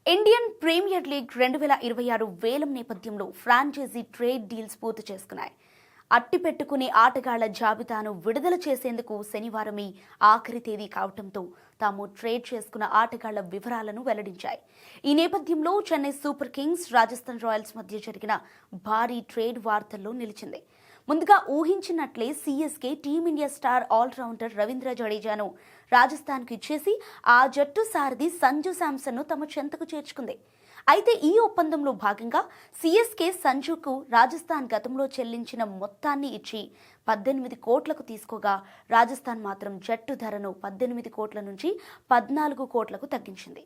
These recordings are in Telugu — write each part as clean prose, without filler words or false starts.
ఇండియన్ ప్రీమియర్ లీగ్ 2026 వేలం నేపథ్యంలో ఫ్రాంచైజీ ట్రేడ్ డీల్స్ పూర్తి చేసుకున్నాయి. అట్టిపెట్టుకునే ఆటగాళ్ల జాబితాను విడుదల చేసేందుకు శనివారమే ఆఖరి తేదీ కావడంతో తాము ట్రేడ్ చేసుకున్న ఆటగాళ్ల వివరాలను వెల్లడించాయి. ఈ నేపథ్యంలో Chennai Super Kings, Rajasthan Royals మధ్య జరిగిన భారీ ట్రేడ్ వార్తల్లో నిలిచింది. ముందుగా ఊహించినట్లే CSK Team India star allrounder Ravindra జడేజాను రాజస్థాన్కు ఇచ్చేసి ఆ జట్టు సారథి సంజు శాంసన్ను తమ చెంతకు చేర్చుకుంది. అయితే ఈ ఒప్పందంలో భాగంగా సీఎస్కే సంజుకు రాజస్థాన్ గతంలో చెల్లించిన మొత్తాన్ని ఇచ్చి 18 కోట్లకు తీసుకోగా, రాజస్థాన్ మాత్రం జట్టు ధరను 18 కోట్ల నుంచి 14 కోట్లకు తగ్గించింది.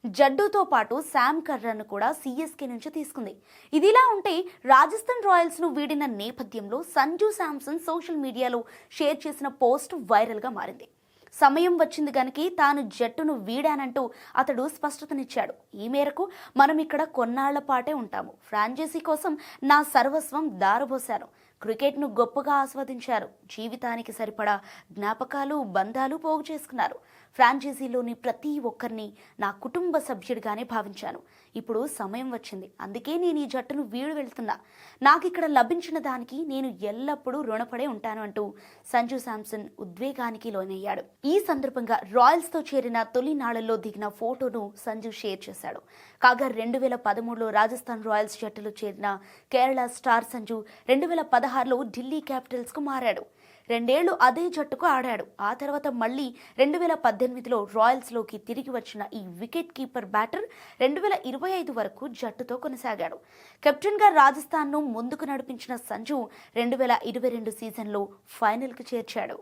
జడ్డుతో పాటు శామ్ కర్రన్ను కూడా సీఎస్కే నుంచి తీసుకుంది. ఇదిలా ఉంటే రాజస్థాన్ రాయల్స్ ను వీడిన నేపథ్యంలో సంజు శాంసన్ సోషల్ మీడియాలో షేర్ చేసిన పోస్ట్ వైరల్ గా మారింది. సమయం వచ్చింది గనుక తాను జట్టును వీడానంటూ అతడు స్పష్టతనిచ్చాడు. ఈ మేరకు మనం ఇక్కడ కొన్నాళ్ల పాటే ఉంటాము. ఫ్రాంచైజీ కోసం నా సర్వస్వం దారబోశాను. క్రికెట్ను గొప్పగా ఆస్వాదించారు. జీవితానికి సరిపడా జ్ఞాపకాలు, బంధాలు పోగు చేసుకున్నారు. ఫ్రాంచైజీలోని ప్రతి ఒక్కరిని నా కుటుంబ సభ్యుడిగానే భావించాను. ఇప్పుడు సమయం వచ్చింది. అందుకే నేను ఈ జట్టును వీడు వెళ్తున్నా. నాకిక్కడ లభించిన దానికి నేను ఎల్లప్పుడూ రుణపడే ఉంటాను అంటూ సంజు శాంసన్ ఉద్వేగానికి లోనయ్యాడు. ఈ సందర్భంగా రాయల్స్ తో చేరిన తొలి నాళ్లలో దిగిన ఫోటోను సంజు షేర్ చేశాడు. కాగా 2013లో రాజస్థాన్ రాయల్స్ జట్టులో చేరిన కేరళ స్టార్ సంజు 2016లో ఢిల్లీ క్యాపిటల్స్ కు మారాడు. 2 ఏళ్లు అదే జట్టుకు ఆడాడు. ఆ తర్వాత మళ్లీ 2018లో రాయల్స్ లోకి తిరిగి వచ్చిన ఈ వికెట్ కీపర్ బ్యాటర్ 2025 వరకు జట్టుతో కొనసాగాడు. కెప్టెన్ గా రాజస్థాన్ ను ముందుకు నడిపించిన సంజు 2022 సీజన్లో ఫైనల్ కు చేర్చాడు.